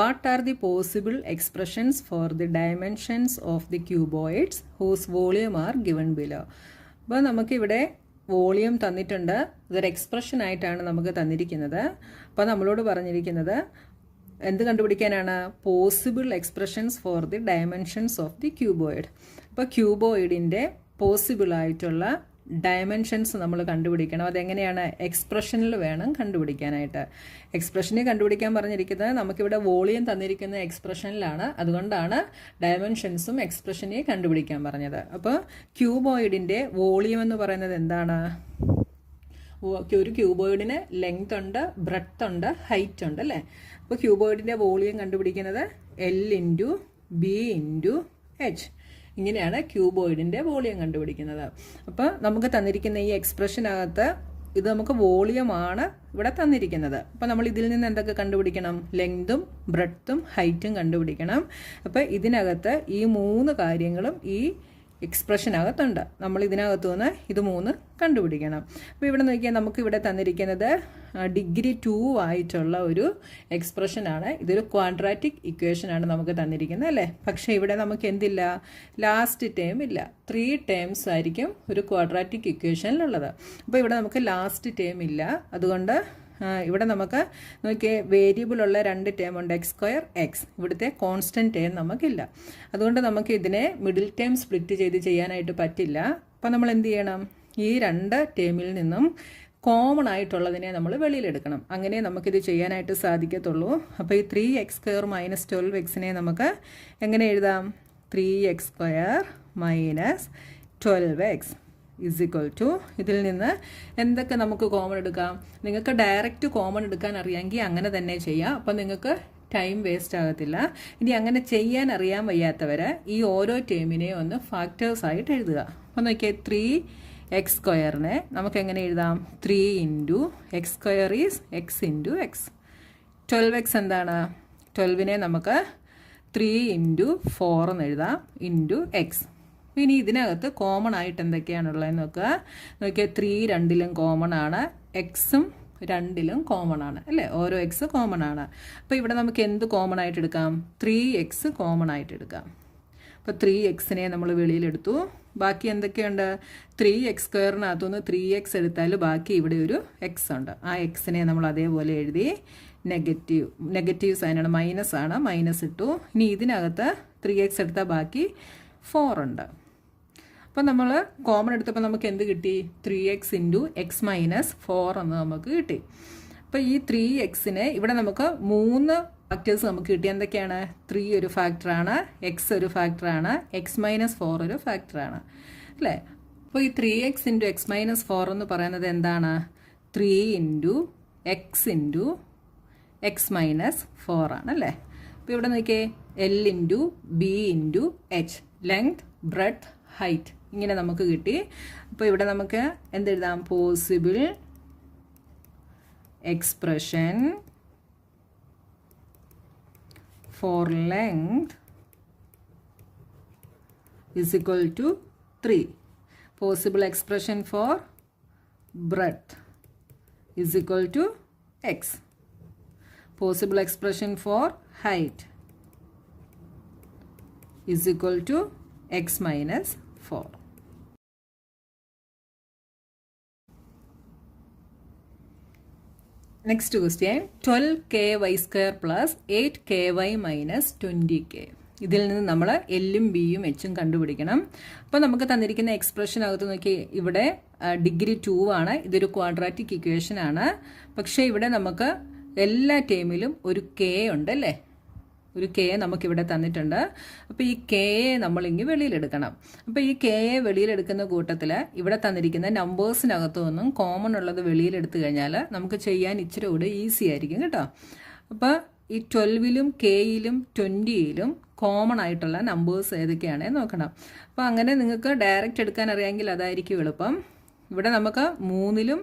What are the possible expressions for the dimensions of the cuboids whose volume are given below? അപ്പോൾ നമുക്കിവിടെ volume തന്നിട്ടുണ്ട്. ഇതൊരു expression ആയിട്ടാണ് നമുക്ക് തന്നിരിക്കുന്നത്. അപ്പോൾ നമ്മളോട് പറഞ്ഞിരിക്കുന്നത് എന്ത് കണ്ടുപിടിക്കാനാണ്? Possible expressions for the dimensions of the cuboid. അപ്പോൾ ക്യൂബോയിഡിൻ്റെ പോസിബിൾ ആയിട്ടുള്ള ഡയമെൻഷൻസ് നമ്മൾ കണ്ടുപിടിക്കണം. അതെങ്ങനെയാണ്? എക്സ്പ്രഷനിൽ വേണം കണ്ടുപിടിക്കാനായിട്ട്. എക്സ്പ്രഷനെ കണ്ടുപിടിക്കാൻ പറഞ്ഞിരിക്കുന്നത് നമുക്കിവിടെ വോളിയം തന്നിരിക്കുന്ന എക്സ്പ്രഷനിലാണ്. അതുകൊണ്ടാണ് ഡയമെൻഷൻസും എക്സ്പ്രഷനെ കണ്ടുപിടിക്കാൻ പറഞ്ഞത്. അപ്പോൾ ക്യൂബോയിഡിൻ്റെ വോളിയം എന്ന് പറയുന്നത് എന്താണ്? ഒരു ക്യൂബോയിഡിന് ലെങ്ത് ഉണ്ട്, ബ്രെഡ്ത്ത് ഉണ്ട്, ഹൈറ്റ് ഉണ്ട് അല്ലേ? അപ്പോൾ ക്യൂബോയിഡിൻ്റെ വോളിയം കണ്ടുപിടിക്കുന്നത് L×B×H. ഇങ്ങനെയാണ് ക്യൂബോയിഡിൻ്റെ വോളിയം കണ്ടുപിടിക്കുന്നത്. അപ്പോൾ നമുക്ക് തന്നിരിക്കുന്ന ഈ എക്സ്പ്രഷനകത്ത് ഇത് നമുക്ക് വോളിയമാണ് ഇവിടെ തന്നിരിക്കുന്നത്. അപ്പോൾ നമ്മൾ ഇതിൽ നിന്ന് എന്തൊക്കെ കണ്ടുപിടിക്കണം? ലെങ്തും ബ്രെഡ്ത്തും ഹൈറ്റും കണ്ടുപിടിക്കണം. അപ്പോൾ ഇതിനകത്ത് ഈ 3 കാര്യങ്ങളും ഈ എക്സ്പ്രഷനകത്തുണ്ട്. നമ്മൾ ഇതിനകത്തു നിന്ന് ഇത് 3 കണ്ടുപിടിക്കണം. അപ്പോൾ ഇവിടെ നോക്കിയാൽ നമുക്കിവിടെ തന്നിരിക്കുന്നത് ഡിഗ്രി 2 ആയിട്ടുള്ള ഒരു എക്സ്പ്രഷനാണ്. ഇതൊരു ക്വാഡ്രാറ്റിക് ഇക്വേഷനാണ് നമുക്ക് തന്നിരിക്കുന്നത് അല്ലേ? പക്ഷേ ഇവിടെ നമുക്ക് എന്തില്ല? ലാസ്റ്റ് ടേം ഇല്ല. 3 ടേംസ് ആയിരിക്കും ഒരു ക്വാഡ്രാറ്റിക് ഇക്വേഷനിലുള്ളത്. അപ്പോൾ ഇവിടെ നമുക്ക് ലാസ്റ്റ് ടേം ഇല്ല. അതുകൊണ്ട് ഇവിടെ നമുക്ക് നോക്കിയേ, വേരിയബിളുള്ള 2 ടേം ഉണ്ട്, x², x. ഇവിടുത്തെ കോൺസ്റ്റൻറ്റ് ടേം നമുക്കില്ല. അതുകൊണ്ട് നമുക്ക് ഇതിനെ മിഡിൽ ടേം സ്പ്ലിറ്റ് ചെയ്ത് ചെയ്യാനായിട്ട് പറ്റില്ല. അപ്പോൾ നമ്മൾ എന്ത് ചെയ്യണം? ഈ 2 ടേമിൽ നിന്നും കോമൺ ആയിട്ടുള്ളതിനെ നമ്മൾ വെളിയിലെടുക്കണം. അങ്ങനെ നമുക്കിത് ചെയ്യാനായിട്ട് സാധിക്കത്തുള്ളൂ. അപ്പോൾ ഈ 3x² - 12x നമുക്ക് എങ്ങനെ എഴുതാം? 3x² - 12x = ഇതിൽ നിന്ന് എന്തൊക്കെ നമുക്ക് കോമൺ എടുക്കാം? നിങ്ങൾക്ക് ഡയറക്റ്റ് കോമൺ എടുക്കാൻ അറിയാമെങ്കിൽ അങ്ങനെ തന്നെ ചെയ്യാം. അപ്പോൾ നിങ്ങൾക്ക് ടൈം വേസ്റ്റ് ആകത്തില്ല. ഇനി അങ്ങനെ ചെയ്യാൻ അറിയാൻ വയ്യാത്തവർ ഈ ഓരോ ടേമിനെയും ഒന്ന് ഫാക്ടേഴ്സ് ആയിട്ട് എഴുതുക. അപ്പോൾ നോക്കിയാൽ 3x² നമുക്ക് എങ്ങനെ എഴുതാം? 3× x² x × x. 12x എന്താണ്? 12നെ നമുക്ക് 3× 4 എന്ന് എഴുതാം, × x. ഇനി ഇതിനകത്ത് കോമൺ ആയിട്ട് എന്തൊക്കെയാണുള്ളതെന്ന് നോക്കിയാൽ 3 രണ്ടിലും കോമൺ ആണ്, എക്സും 2ലും കോമൺ ആണ് അല്ലേ? ഓരോ എക്സ് കോമൺ ആണ്. അപ്പോൾ ഇവിടെ നമുക്ക് എന്ത് കോമൺ ആയിട്ട് എടുക്കാം? 3x കോമൺ ആയിട്ട് എടുക്കാം. അപ്പോൾ 3xനെ നമ്മൾ വെളിയിലെടുത്തു. ബാക്കി എന്തൊക്കെയുണ്ട്? 3x²-നകത്തുനിന്ന് 3x എടുത്താൽ ബാക്കി ഇവിടെ ഒരു x ഉണ്ട്. ആ എക്സിനെ നമ്മൾ അതേപോലെ എഴുതി. നെഗറ്റീവ് സൈനാണ്, മൈനസ് ആണ്, മൈനസ് ഇട്ടു. ഇനി ഇതിനകത്ത് 3x എടുത്താൽ ബാക്കി 4 ഉണ്ട്. അപ്പോൾ നമ്മൾ കോമൺ എടുത്തപ്പോൾ നമുക്ക് എന്ത് കിട്ടി? 3x × x - 4 എന്ന് നമുക്ക് കിട്ടി. അപ്പോൾ ഈ 3xനെ ഇവിടെ നമുക്ക് 3 ഫാക്ടേഴ്സ് നമുക്ക് കിട്ടി. എന്തൊക്കെയാണ്? 3 ഒരു ഫാക്ടറാണ്, x ഒരു ഫാക്ടറാണ്, x - 4 ഒരു ഫാക്ടറാണ് അല്ലേ? അപ്പോൾ ഈ 3x × x - 4 എന്ന് പറയുന്നത് എന്താണ്? 3 × x × x - 4 ആണ് അല്ലേ? അപ്പോൾ ഇവിടെ നോക്കിയേ, L×B×H, ലെങ്ത്, ബ്രെഡ്ത്ത്, ഹൈറ്റ് ഇങ്ങനെ നമുക്ക് കിട്ടി. അപ്പോൾ ഇവിടെ നമുക്ക് എന്തെഴുതാം? Possible expression for length = 3. Possible expression for breadth = x. Possible expression for height = x - 4. Next question, 12ky² + 8ky - 20k. ഇതിൽ നിന്ന് നമ്മൾ എല്ലും ബിയും എച്ചും കണ്ടുപിടിക്കണം. അപ്പോൾ നമുക്ക് തന്നിരിക്കുന്ന എക്സ്പ്രഷനകത്ത് നോക്കി, ഇവിടെ ഡിഗ്രി 2 ആണ്. ഇതൊരു ക്വാഡ്രാറ്റിക് ഇക്വേഷൻ ആണ്. പക്ഷേ ഇവിടെ നമുക്ക് എല്ലാ ടേമിലും ഒരു കെ ഉണ്ട് അല്ലേ? ഒരു കെ നമുക്കിവിടെ തന്നിട്ടുണ്ട്. അപ്പോൾ ഈ കെയെ നമ്മളിങ്ങ് വെളിയിലെടുക്കണം. അപ്പോൾ ഈ കെയെ വെളിയിലെടുക്കുന്ന കൂട്ടത്തിൽ ഇവിടെ തന്നിരിക്കുന്ന നമ്പേഴ്സിനകത്തു നിന്നും കോമൺ ഉള്ളത് വെളിയിലെടുത്തു കഴിഞ്ഞാൽ നമുക്ക് ചെയ്യാൻ ഇച്ചിരി കൂടെ ഈസി ആയിരിക്കും കേട്ടോ. അപ്പോൾ ഈ 12ലും കെയിലും 20യിലും കോമൺ ആയിട്ടുള്ള നമ്പേഴ്സ് ഏതൊക്കെയാണെന്ന് നോക്കണം. അപ്പോൾ അങ്ങനെ നിങ്ങൾക്ക് ഡയറക്റ്റ് എടുക്കാൻ അറിയാമെങ്കിൽ അതായിരിക്കും എളുപ്പം. ഇവിടെ നമുക്ക് 3ലും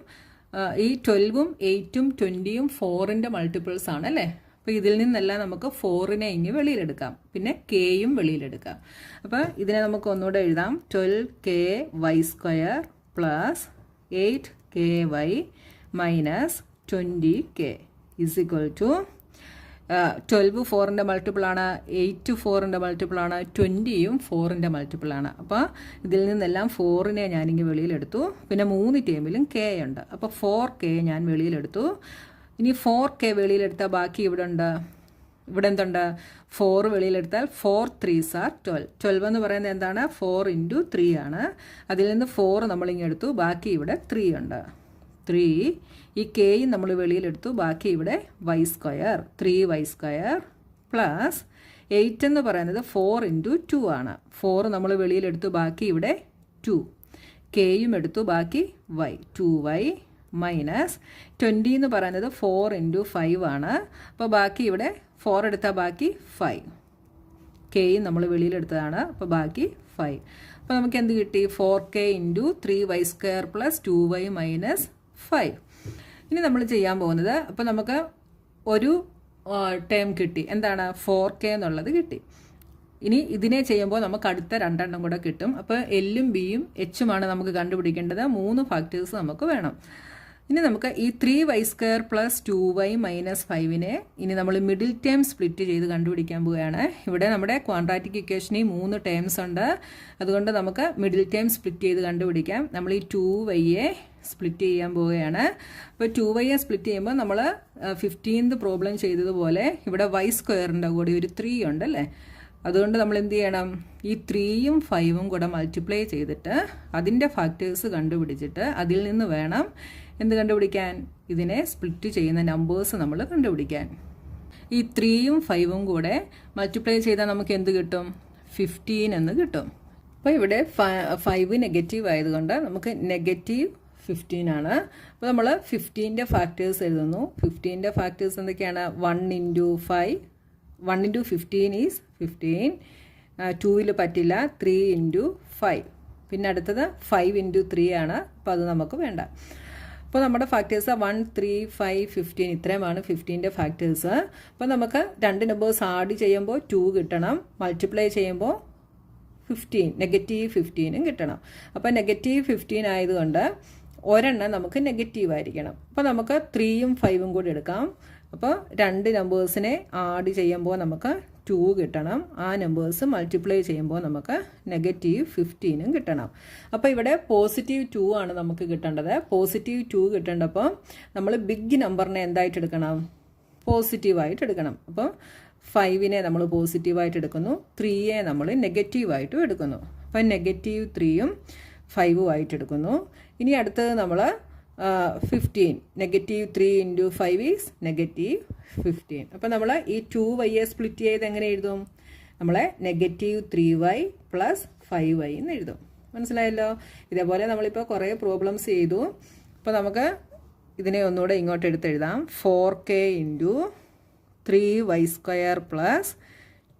ഈ 12ഉം 8ഉം 20യും 4ൻ്റെ മൾട്ടിപ്പിൾസ് ആണ് അല്ലേ? അപ്പോൾ ഇതിൽ നിന്നെല്ലാം നമുക്ക് 4നെ ഇങ്ങ് വെളിയിലെടുക്കാം, പിന്നെ കെയും വെളിയിലെടുക്കാം. അപ്പോൾ ഇതിനെ നമുക്ക് ഒന്നുകൂടെ എഴുതാം. 12ky² + 8ky - 20k = 12 4ൻ്റെ മൾട്ടിപ്പിളാണ്, 8 4ൻ്റെ മൾട്ടിപ്പിളാണ്, 20യും 4ൻ്റെ മൾട്ടിപ്പിളാണ്. അപ്പോൾ ഇതിൽ നിന്നെല്ലാം 4നെ ഞാനിങ്ങനെ വെളിയിലെടുത്തു. പിന്നെ 3 ടേമിലും കെ ഉണ്ട്. അപ്പോൾ 4K ഞാൻ വെളിയിലെടുത്തു. ഇനി 4K വെളിയിലെടുത്താൽ ബാക്കി ഇവിടെ ഉണ്ട്. ഇവിടെ എന്തുണ്ട്? 4 വെളിയിലെടുത്താൽ 4 3s are 12. 12 എന്ന് പറയുന്നത് എന്താണ്? 4 × 3 ആണ്. അതിൽ നിന്ന് 4 നമ്മളിങ്ങനെ എടുത്തു. ബാക്കി ഇവിടെ 3 ഉണ്ട്. 3 ഈ കെയും നമ്മൾ വെളിയിലെടുത്തു. ബാക്കി ഇവിടെ y², 3y² പ്ലസ് 8 എന്ന് പറയുന്നത് 4 × 2 ആണ്. 4 നമ്മൾ വെളിയിലെടുത്തു. ബാക്കി ഇവിടെ 2. കെയും എടുത്തു. ബാക്കി y, 2y മൈനസ് 20 എന്ന് പറയുന്നത് 4 × 5 ആണ്. അപ്പോൾ ബാക്കി ഇവിടെ 4 എടുത്താൽ ബാക്കി 5. കെയും നമ്മൾ വെളിയിലെടുത്തതാണ്. അപ്പോൾ ബാക്കി 5. അപ്പോൾ നമുക്ക് എന്ത് കിട്ടി? 4K × 3y² plus 2y minus 5. ഇനി നമ്മൾ ചെയ്യാൻ പോകുന്നത്, അപ്പോൾ നമുക്ക് ഒരു ടേം കിട്ടി. എന്താണ്? 4K എന്നുള്ളത് കിട്ടി. ഇനി ഇതിനെ ചെയ്യുമ്പോൾ നമുക്ക് അടുത്ത 2 എണ്ണം കൂടെ കിട്ടും. അപ്പോൾ എല്ലും ബിയും എച്ചുമാണ് നമുക്ക് കണ്ടുപിടിക്കേണ്ടത്. 3 ഫാക്ടേഴ്സ് നമുക്ക് വേണം. ഇനി നമുക്ക് ഈ 3y² പ്ലസ് 2y മൈനസ് 5നെ ഇനി നമ്മൾ മിഡിൽ ടേം സ്പ്ലിറ്റ് ചെയ്ത് കണ്ടുപിടിക്കാൻ പോവുകയാണ്. ഇവിടെ നമ്മുടെ ക്വാഡ്രാറ്റിക് ഇക്വേഷനിൽ 3 ടേംസ് ഉണ്ട്. അതുകൊണ്ട് നമുക്ക് മിഡിൽ ടേം സ്പ്ലിറ്റ് ചെയ്ത് കണ്ടുപിടിക്കാം. നമ്മൾ ഈ 2yയെ സ്പ്ലിറ്റ് ചെയ്യാൻ പോവുകയാണ്. അപ്പോൾ 2yയെ സ്പ്ലിറ്റ് ചെയ്യുമ്പോൾ നമ്മൾ 15th പ്രോബ്ലം ചെയ്തതുപോലെ ഇവിടെ y² കൂടി ഒരു 3 ഉണ്ടല്ലേ. അതുകൊണ്ട് നമ്മൾ എന്ത് ചെയ്യണം? ഈ 3യും 5ഉം കൂടെ മൾട്ടിപ്ലൈ ചെയ്തിട്ട് അതിൻ്റെ ഫാക്ടേഴ്സ് കണ്ടുപിടിച്ചിട്ട് അതിൽ നിന്ന് വേണം എന്ത് കണ്ടുപിടിക്കാൻ? ഇതിനെ സ്പ്ലിറ്റ് ചെയ്യുന്ന നമ്പേഴ്സ് നമ്മൾ കണ്ടുപിടിക്കാൻ. ഈ 3യും 5ഉം കൂടെ മൾട്ടിപ്ലൈ ചെയ്താൽ നമുക്ക് എന്ത് കിട്ടും? 15 എന്ന് കിട്ടും. അപ്പോൾ ഇവിടെ 5 നെഗറ്റീവ് ആയതുകൊണ്ട് നമുക്ക് -15 ആണ്. അപ്പോൾ നമ്മൾ 15ൻ്റെ ഫാക്ടേഴ്സ് എഴുതുന്നു. 15ൻ്റെ ഫാക്ടേഴ്സ് എന്തൊക്കെയാണ്? 1 × 5, 1 × 15 ഈസ് 15. 2ൽ പറ്റില്ല. 3 × 5. പിന്നെ അടുത്തത് 5 × 3 ആണ്. അപ്പോൾ അത് നമുക്ക് വേണ്ട. അപ്പോൾ നമ്മുടെ ഫാക്ടേഴ്സ് 1 3 5 15 ഇത്രയുമാണ് 15ൻ്റെ ഫാക്ടേഴ്സ്. അപ്പോൾ നമുക്ക് 2 നമ്പേഴ്സ് ആഡ് ചെയ്യുമ്പോൾ 2 കിട്ടണം. മൾട്ടിപ്ലൈ ചെയ്യുമ്പോൾ -15 കിട്ടണം. അപ്പോൾ -15 ആയതുകൊണ്ട് ഒരെണ്ണം നമുക്ക് നെഗറ്റീവ് ആയിരിക്കണം. അപ്പോൾ നമുക്ക് 3യും 5ഉം കൂടി എടുക്കാം. അപ്പോൾ 2 നമ്പേഴ്സിനെ ആഡ് ചെയ്യുമ്പോൾ നമുക്ക് 2 കിട്ടണം. ആ നമ്പേഴ്സ് മൾട്ടിപ്ലൈ ചെയ്യുമ്പോൾ നമുക്ക് -15 കിട്ടണം. അപ്പോൾ ഇവിടെ +2 ആണ് നമുക്ക് കിട്ടേണ്ടത്. +2 കിട്ടേണ്ടപ്പോൾ നമ്മൾ ബിഗ് നമ്പറിനെ എന്തായിട്ട് എടുക്കണം? പോസിറ്റീവായിട്ട് എടുക്കണം. അപ്പോൾ 5നെ നമ്മൾ പോസിറ്റീവായിട്ട് എടുക്കുന്നു. 3യെ നമ്മൾ നെഗറ്റീവായിട്ടും എടുക്കുന്നു. അപ്പോൾ -3യും 5ഉം ആയിട്ട് എടുക്കുന്നു. ഇനി അടുത്തത് നമ്മൾ 15. -3 × 5 ഈസ് -15. അപ്പോൾ നമ്മൾ ഈ 2yയെ സ്പ്ലിറ്റ് ചെയ്ത് എങ്ങനെ എഴുതും? നമ്മളെ -3y പ്ലസ് 5y എന്ന് എഴുതും. മനസ്സിലായല്ലോ? ഇതേപോലെ നമ്മളിപ്പോൾ കുറേ പ്രോബ്ലംസ് ചെയ്തു. അപ്പോൾ നമുക്ക് ഇതിനെ ഒന്നുകൂടെ ഇങ്ങോട്ട് എടുത്തെഴുതാം. 4K × 3y² plus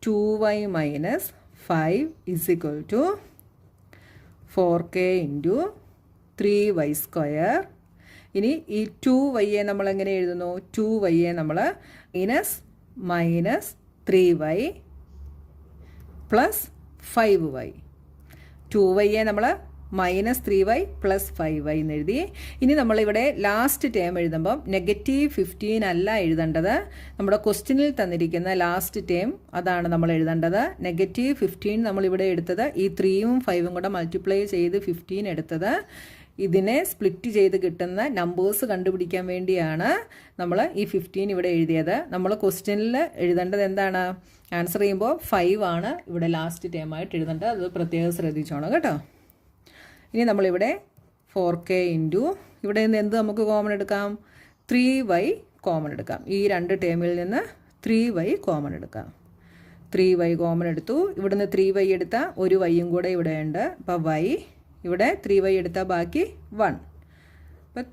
2y minus 5 is equal to 4K × 3y². ഇനി ഈ 2yയെ നമ്മൾ എങ്ങനെ എഴുതുന്നു? 2yയെ നമ്മൾ -3y പ്ലസ് 5y. 2yയെ നമ്മൾ -3y പ്ലസ് 5y എന്ന് എഴുതി. ഇനി നമ്മളിവിടെ ലാസ്റ്റ് ടേം എഴുതുമ്പം -15 അല്ല എഴുതേണ്ടത്. നമ്മുടെ ക്വസ്റ്റ്യനിൽ തന്നിരിക്കുന്ന ലാസ്റ്റ് ടേം അതാണ് നമ്മൾ എഴുതേണ്ടത്. -15 നമ്മളിവിടെ എടുത്തത് ഈ 3യും 5ഉം കൂടെ മൾട്ടിപ്ലൈ ചെയ്ത് 15 എടുത്തത്. ഇതിനെ സ്പ്ലിറ്റ് ചെയ്ത് കിട്ടുന്ന നമ്പേഴ്സ് കണ്ടുപിടിക്കാൻ വേണ്ടിയാണ് നമ്മൾ ഈ 15 ഇവിടെ എഴുതിയത്. നമ്മൾ ക്വസ്റ്റ്യനിൽ എഴുതേണ്ടത് എന്താണ്? ആൻസർ ചെയ്യുമ്പോൾ 5 ആണ് ഇവിടെ ലാസ്റ്റ് ടേം ആയിട്ട് എഴുതേണ്ടത്. അത് പ്രത്യേകം ശ്രദ്ധിച്ചോണം കേട്ടോ. ഇനി നമ്മളിവിടെ 4K × ഇവിടെ നിന്ന് എന്ത് നമുക്ക് കോമൺ എടുക്കാം? 3y കോമൺ എടുക്കാം. ഈ 2 ടേമിൽ നിന്ന് 3y കോമൺ എടുക്കാം. 3y കോമൺ എടുത്തു. ഇവിടുന്ന് 3y എടുത്താൽ ഒരു വൈയും കൂടെ ഇവിടെ ഉണ്ട്. അപ്പോൾ y ഇവിടെ 3y എടുത്താൽ ബാക്കി 1. അപ്പം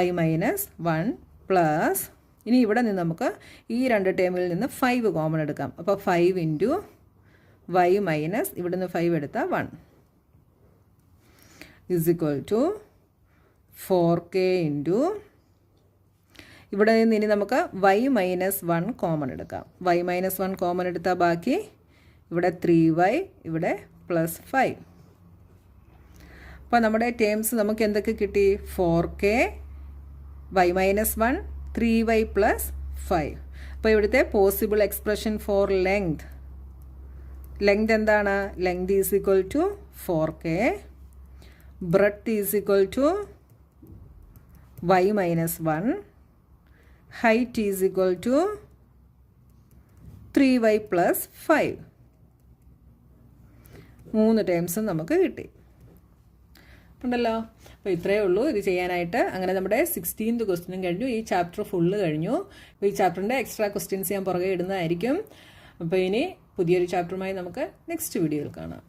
y -1 പ്ലസ് ഇനി ഇവിടെ നിന്ന് നമുക്ക് ഈ 2 ടേമിൽ നിന്ന് 5 കോമൺ എടുക്കാം. അപ്പോൾ 5 × y മൈനസ് ഇവിടുന്ന് 5 എടുത്താൽ 1 ഇസ് ഈക്വൽ ടു 4K × ഇവിടെ നിന്ന് ഇനി നമുക്ക് y -1 കോമൺ എടുക്കാം. y -1 കോമൺ എടുത്താൽ ബാക്കി ഇവിടെ 3y ഇവിടെ +5. അപ്പോൾ നമ്മുടെ ടേംസ് നമുക്ക് എന്തൊക്കെ കിട്ടി? 4K y -1 3y + 5. അപ്പോൾ ഇവിടുത്തെ പോസിബിൾ എക്സ്പ്രഷൻ ഫോർ ലെങ്ത് എന്താണ്? Length is equal to 4k, breadth is equal to y minus 1, height is equal to 3y plus 5. 3 ടേംസും നമുക്ക് കിട്ടി ഉണ്ടല്ലോ. അപ്പോൾ ഇത്രയേ ഉള്ളൂ ഇത് ചെയ്യാനായിട്ട്. അങ്ങനെ നമ്മുടെ 16th ക്വസ്റ്റ്യനും കഴിഞ്ഞു. ഈ ചാപ്റ്റർ ഫുള്ള് കഴിഞ്ഞു. അപ്പോൾ ഈ ചാപ്റ്ററിൻ്റെ എക്സ്ട്രാ ക്വസ്റ്റ്യൻസ് ഞാൻ പുറകെ ഇടുന്നതായിരിക്കും. അപ്പോൾ ഇനി പുതിയൊരു ചാപ്റ്ററുമായി നമുക്ക് നെക്സ്റ്റ് വീഡിയോയിൽ കാണാം.